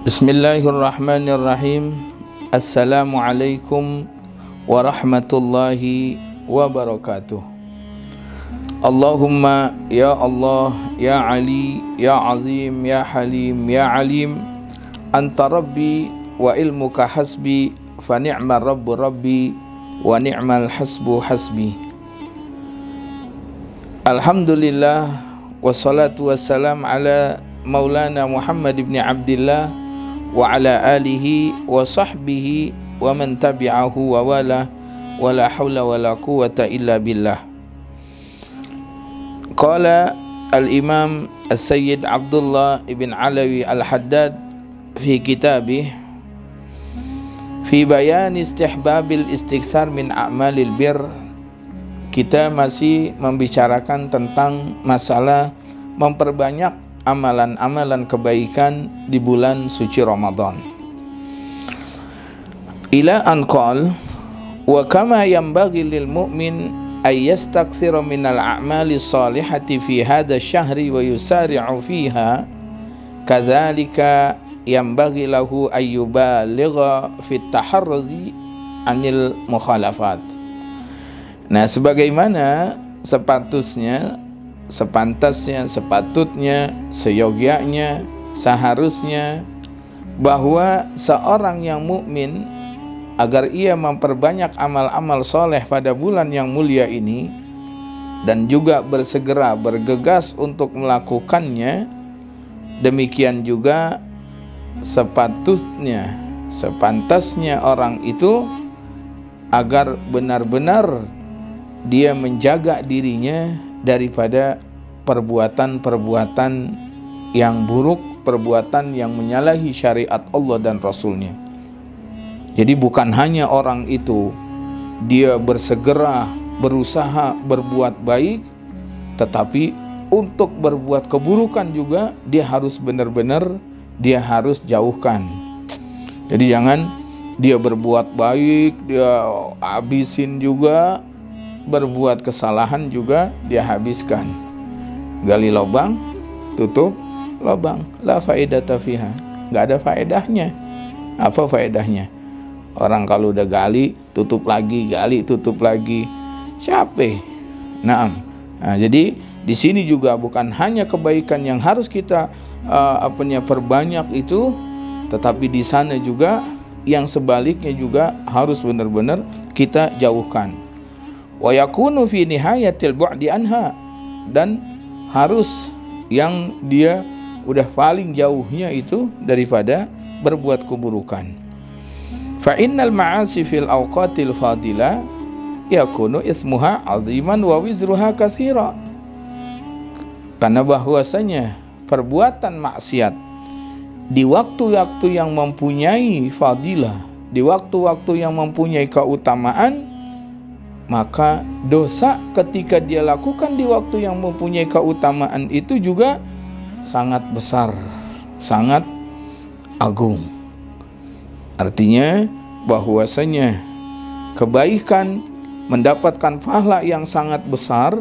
Bismillahirrahmanirrahim. Assalamualaikum warahmatullahi wabarakatuh. Allahumma ya Allah, ya Ali, ya Azim, ya Halim, ya Alim, Anta Rabbi wa ilmuka hasbi, fa ni'mal Rabbu Rabbi wa ni'mal hasbu hasbi. Alhamdulillah, wassalatu wassalam ala maulana Muhammad ibn Abdillah wa ala alihi wa sahbihi wa man tabi'ahu wa wala wa la hawla wa la quwata illa billah. Qala al-imam as-sayyid Abdullah ibn Alawi al-Haddad fi kitabih fi bayan istihbabil istikthar min a'malil bir. Kita masih membicarakan tentang masalah memperbanyak amalan-amalan kebaikan di bulan suci Ramadan. Ila an qala wa kama yanbaghi lil mu'min ay yastakthira minal a'mali salihati fi hadha syahri wa yusari'u fiha, kadzalika yanbaghi lahu ay yubaligha fi taharruzi anil mukhalafat. Nah, sebagaimana sepantasnya, sepatutnya, seyogyanya, seharusnya bahwa seorang yang mukmin agar ia memperbanyak amal-amal soleh pada bulan yang mulia ini dan juga bersegera bergegas untuk melakukannya, demikian juga sepantasnya orang itu agar benar-benar dia menjaga dirinya daripada perbuatan-perbuatan yang buruk, perbuatan yang menyalahi syariat Allah dan Rasulnya. Jadi bukan hanya orang itu dia bersegera berusaha berbuat baik, tetapi untuk berbuat keburukan juga dia harus benar-benar dia harus jauhkan. Jadi jangan dia berbuat baik dia habisin juga, berbuat kesalahan juga dia habiskan. Gali lubang, tutup lubang, la faedata fiha, nggak ada faedahnya. Apa faedahnya? Orang kalau udah gali, tutup lagi, gali, tutup lagi, capek. Nah, jadi di sini juga bukan hanya kebaikan yang harus kita perbanyak itu, tetapi di sana juga yang sebaliknya juga harus benar-benar kita jauhkan. Wa yakunu fi nihayatil bu'di anha, dan harus yang dia udah paling jauhnya itu daripada berbuat keburukan. Fa innal ma'asi fil awqatil fadila yakunu ismuha aziman wa wizruha katsira. Karena bahwasanya perbuatan maksiat di waktu-waktu yang mempunyai fadilah, di waktu-waktu yang mempunyai keutamaan, maka dosa ketika dia lakukan di waktu yang mempunyai keutamaan itu juga sangat besar, sangat agung. Artinya bahwasanya kebaikan mendapatkan pahala yang sangat besar,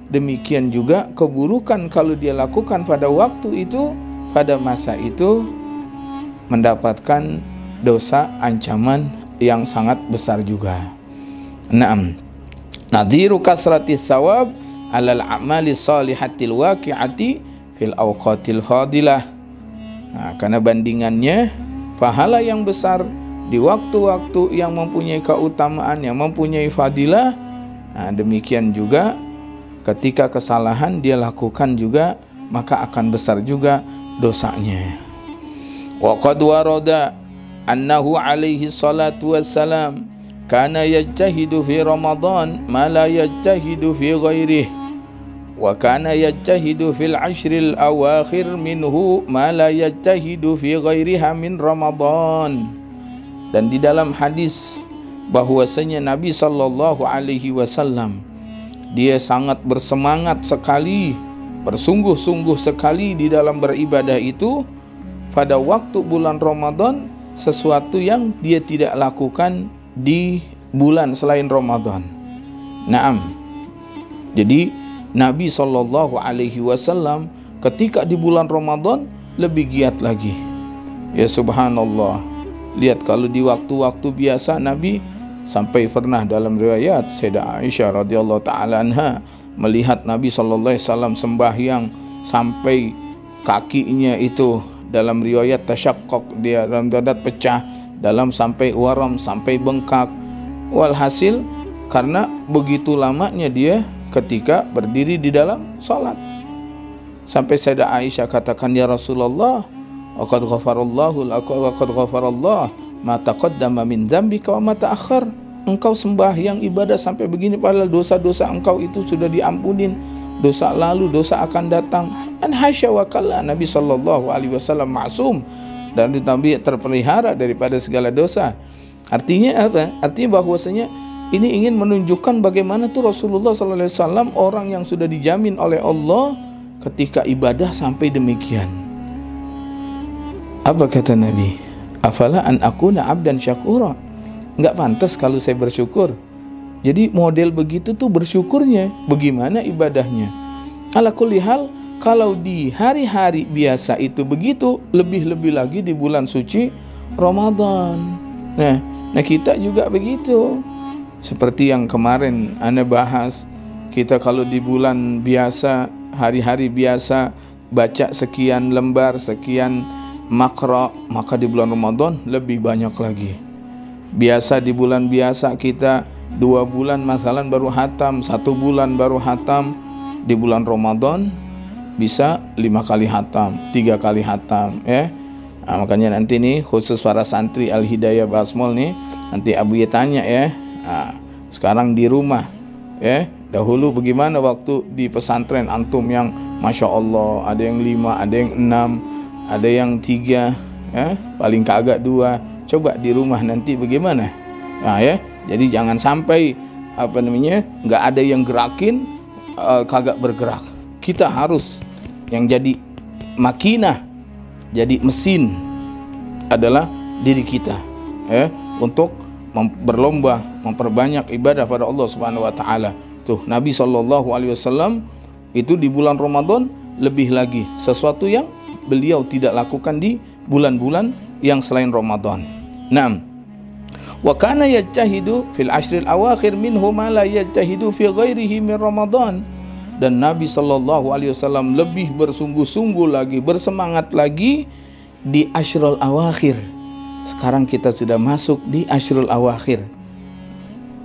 demikian juga keburukan kalau dia lakukan pada waktu itu, pada masa itu, mendapatkan dosa ancaman yang sangat besar juga. Naam. Nadhiru kasratis sawab alal a'mali salihatil waqi'ati fil awqatil fadilah. Nah, karena bandingannya pahala yang besar di waktu-waktu yang mempunyai keutamaan, yang mempunyai fadilah. Nah, demikian juga ketika kesalahan dia lakukan juga, maka akan besar juga dosanya. Wa qad warada annahu alaihi salatu wassalam kana yajtahidu fi Ramadan ma la yajtahidu fi ghairihi, wa kana yajtahidu fil ashril awakhir minhu ma la yajtahidu fi ghairiha min Ramadan. Dan di dalam hadis bahwasanya Nabi sallallahu alaihi wasallam dia sangat bersemangat sekali, bersungguh-sungguh sekali di dalam beribadah itu pada waktu bulan Ramadan, sesuatu yang dia tidak lakukan di bulan selain Ramadan. Naam. Jadi Nabi SAW ketika di bulan Ramadan lebih giat lagi, Ya subhanallah. Lihat kalau di waktu-waktu biasa Nabi sampai pernah dalam riwayat Sayyidah Aisyah radhiyallahu taala anha melihat Nabi sallallahu alaihi wasallam sembahyang sampai kakinya itu dalam riwayat tasyaqqaq, dia dalam dadat pecah, dalam sampai waram, sampai bengkak. Walhasil karena begitu lamanya dia ketika berdiri di dalam salat. Sampai Sayyidah Aisyah katakan, ya Rasulullah, Waqad ghafarallah ma taqaddama min dzambika wa ma ta'akhkhar. Engkau sembahyang ibadah sampai begini padahal dosa-dosa engkau itu sudah diampunin, dosa lalu, dosa akan datang. An hasya wa kalla, Nabi sallallahu alaihi wasallam maksum dan Nabi terpelihara daripada segala dosa. Artinya apa? Artinya bahwasanya ini ingin menunjukkan bagaimana tuh Rasulullah sallallahu alaihi wasallam orang yang sudah dijamin oleh Allah ketika ibadah sampai demikian. Apa kata Nabi? Afala an akuna abdan syakura. Enggak pantas kalau saya bersyukur. Jadi model begitu tuh bersyukurnya, bagaimana ibadahnya. Ala kulli hal, kalau di hari-hari biasa itu begitu, lebih-lebih lagi di bulan suci Ramadan. Nah kita juga begitu. Seperti yang kemarin Anda bahas, kita kalau di bulan biasa, hari-hari biasa baca sekian lembar, sekian makra, maka di bulan Ramadan lebih banyak lagi. Biasa di bulan biasa kita 2 bulan masalah baru hatam, 1 bulan baru hatam. Di bulan Ramadan bisa 5 kali hatam, 3 kali hatam, ya. Nah, makanya nanti nih khusus para santri Al Hidayah Basmol nih, nanti Abu ya tanya ya. Nah, sekarang di rumah, ya. Dahulu bagaimana waktu di pesantren antum yang Masya Allah, ada yang 5, ada yang 6, ada yang 3, ya, paling kagak 2. Coba di rumah nanti bagaimana? Nah ya, jadi jangan sampai nggak ada yang gerakin, kagak bergerak. Kita harus yang jadi makinah, jadi mesin adalah diri kita, ya, untuk berlomba memperbanyak ibadah pada Allah Subhanahu Wa Taala. Tuh Nabi Shallallahu Alaihi Wasallam itu di bulan Ramadan lebih lagi, sesuatu yang beliau tidak lakukan di bulan-bulan yang selain Ramadan. Naam. Wa kana yajtahidu fil ashril awakhir minhu ma la yajtahidu fi ghairihi min Ramadan. Dan Nabi sallallahu alaihi wasallam lebih bersungguh-sungguh lagi, bersemangat lagi di ashrul awakhir. Sekarang kita sudah masuk di ashrul awakhir,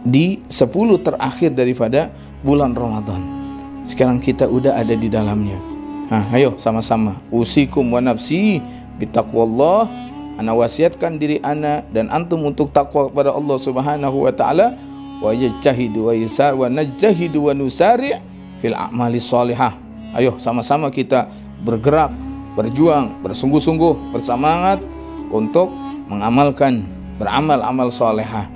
di 10 terakhir daripada bulan Ramadan. Sekarang kita udah ada di dalamnya. Nah, ayo sama-sama usikum wa nafsi bitaqwallah. Ana wasiatkan diri ana dan antum untuk takwa kepada Allah Subhanahu wa taala, wa yajtahidu wa yusar wa najtahidu wa nusari' fil a'mali shalihah. Ayo sama-sama kita bergerak, berjuang, bersungguh-sungguh, bersemangat untuk mengamalkan, beramal amal salehah.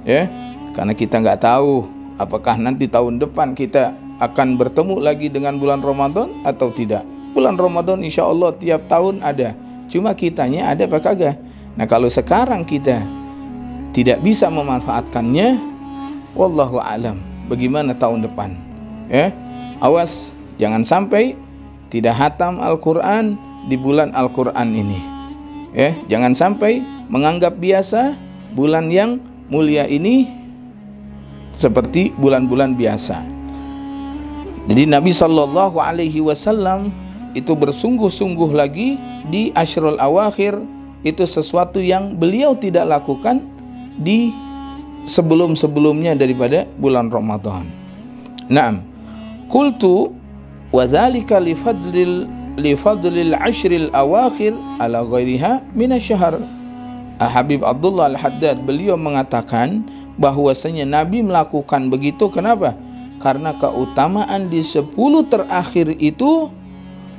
Ya, karena kita nggak tahu apakah nanti tahun depan kita akan bertemu lagi dengan bulan Ramadan atau tidak. Bulan Ramadan insya Allah tiap tahun ada, cuma kitanya ada apa kagak. Nah kalau sekarang kita tidak bisa memanfaatkannya, wallahu alam bagaimana tahun depan. Ya, awas jangan sampai tidak hatam Al-Quran di bulan Al-Quran ini. Ya, jangan sampai menganggap biasa bulan yang mulia ini seperti bulan-bulan biasa. Jadi Nabi Shallallahu Alaihi Wasallam itu bersungguh-sungguh lagi di ashrul awakhir. Itu sesuatu yang beliau tidak lakukan di sebelum-sebelumnya daripada bulan Ramadan. Naam. Qultu wa dzalika li fadlil ashril awakhir ala ghairiha minasyahr. Al-Habib Abdullah Al-Haddad beliau mengatakan bahwasanya Nabi melakukan begitu. Kenapa? Karena keutamaan di 10 terakhir itu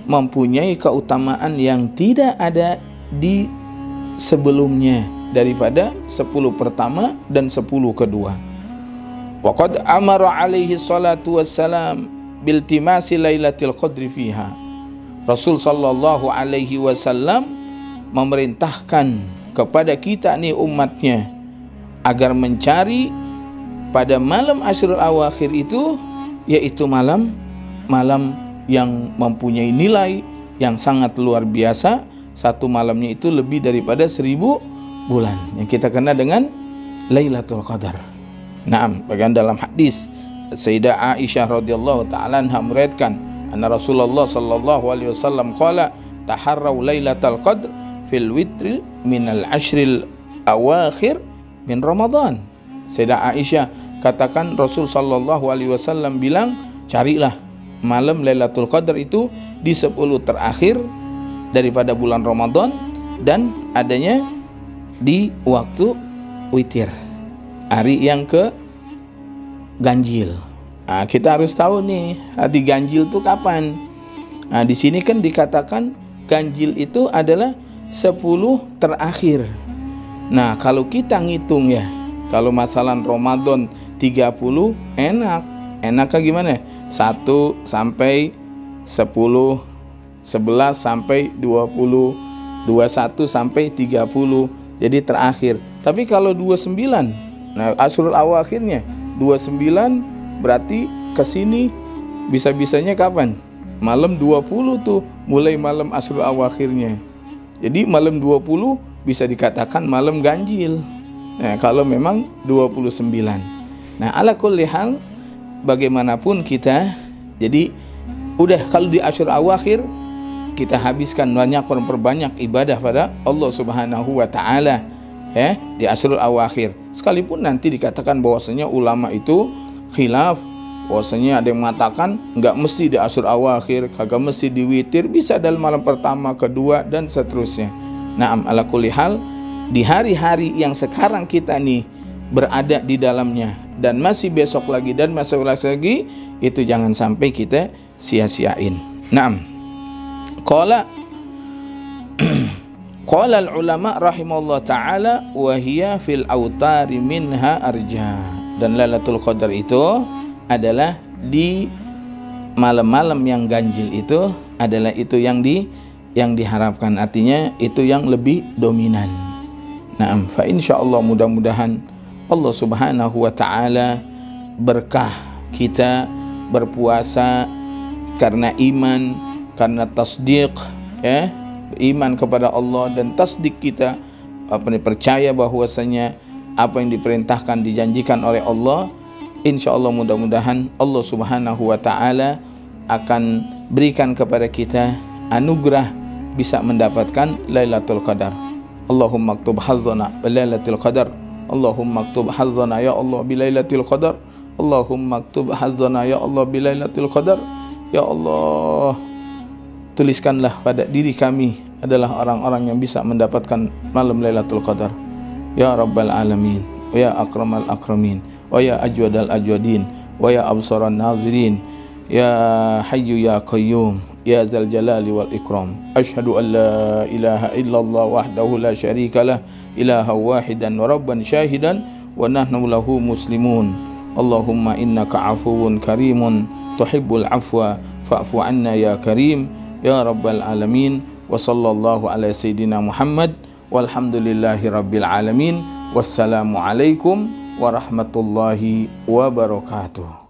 mempunyai keutamaan yang tidak ada di sebelumnya daripada 10 pertama dan 10 kedua. Waqad amara alaihi salatu wassalam biltimasi lailatul qadri fiha. Rasul sallallahu alaihi wasallam memerintahkan kepada kita nih umatnya agar mencari pada malam asyrul awakhir itu, yaitu malam yang mempunyai nilai yang sangat luar biasa, satu malamnya itu lebih daripada 1000 bulan yang kita kenal dengan Lailatul Qadar. Naam, bagian dalam hadis Sayyidah Aisyah radhiyallahu taala anha meriwayatkan anna Rasulullah sallallahu alaihi wasallam qala taharrau Lailatul Qadr fil witri minal ashril awakhir min Ramadan. Sayyidah Aisyah katakan Rasul sallallahu alaihi wasallam bilang, carilah malam Lailatul Qadar itu di 10 terakhir daripada bulan Ramadan dan adanya di waktu witir, hari yang ke ganjil. Nah, kita harus tahu nih hari ganjil itu kapan. Nah, di sini kan dikatakan ganjil itu adalah 10 terakhir. Nah, kalau kita ngitung ya, kalau masalah Ramadan 30 enaknya gimana? 1 sampai 10, 11 sampai 20, 21 sampai 30. Jadi terakhir. Tapi kalau 29, nah Ashrul Awakhirnya 29 berarti kesini bisa-bisanya kapan? Malam 20 tuh, mulai malam Ashrul Awakhirnya. Jadi malam 20 bisa dikatakan malam ganjil. Nah, kalau memang 29. Nah, ala kulli hal bagaimanapun kita, jadi udah kalau di Ashrul Awakhir kita habiskan perbanyak ibadah pada Allah Subhanahu wa taala ya di Ashrul Awakhir. Sekalipun nanti dikatakan bahwasanya ulama itu khilaf, bahwasanya ada yang mengatakan enggak mesti di Ashrul Awakhir, kagak mesti di witir, bisa dalam malam pertama, kedua dan seterusnya. Naam, ala kulli hal di hari-hari yang sekarang kita nih berada di dalamnya dan masih besok lagi dan masih lagi, itu jangan sampai kita sia-siain. Naam. Qala al ulama rahimahullah ta'ala wa hiya fil autari minha arja. Dan Lailatul Qadar itu adalah di malam-malam yang ganjil, itu adalah itu yang diharapkan, artinya itu yang lebih dominan. Nah, fa insyaallah mudah-mudahan Allah Subhanahu wa taala berkah kita berpuasa karena iman, karena tasdik ya, iman kepada Allah dan tasdik kita percaya bahwasanya apa yang diperintahkan dijanjikan oleh Allah. Insyaallah mudah-mudahan Allah Subhanahu wa taala akan berikan kepada kita anugerah bisa mendapatkan Lailatul Qadar. Allahumma aktub hazzana bi Lailatul Qadar. Allahumma aktub hazzana ya Allah bi Lailatul Qadar. Allahumma aktub hazzana ya Allah bi Lailatul Qadar. Ya Allah, tuliskanlah pada diri kami adalah orang-orang yang bisa mendapatkan malam Lailatul Qadar. Ya Rabbal Alamin, wa ya Akramal Akramin, wa ya Ajwadal Ajwadin, wa ya Absaran Nazirin, ya Hayyu ya Qayyum, ya Dzal Jalali wal Ikram. Asyhadu an la ilaha illallah wahdahu la syarika lah, ilaha wahidan wa rabban syahidan, wa nahnu lahu muslimun. Allahumma innaka afuwun karimun tuhibbul afwa fa'fu anna ya karim. Ya Rabbal Alamin. Wa sallallahu ala Sayyidina Muhammad. Walhamdulillahi Rabbil Alamin. Wassalamualaikum warahmatullahi wabarakatuh.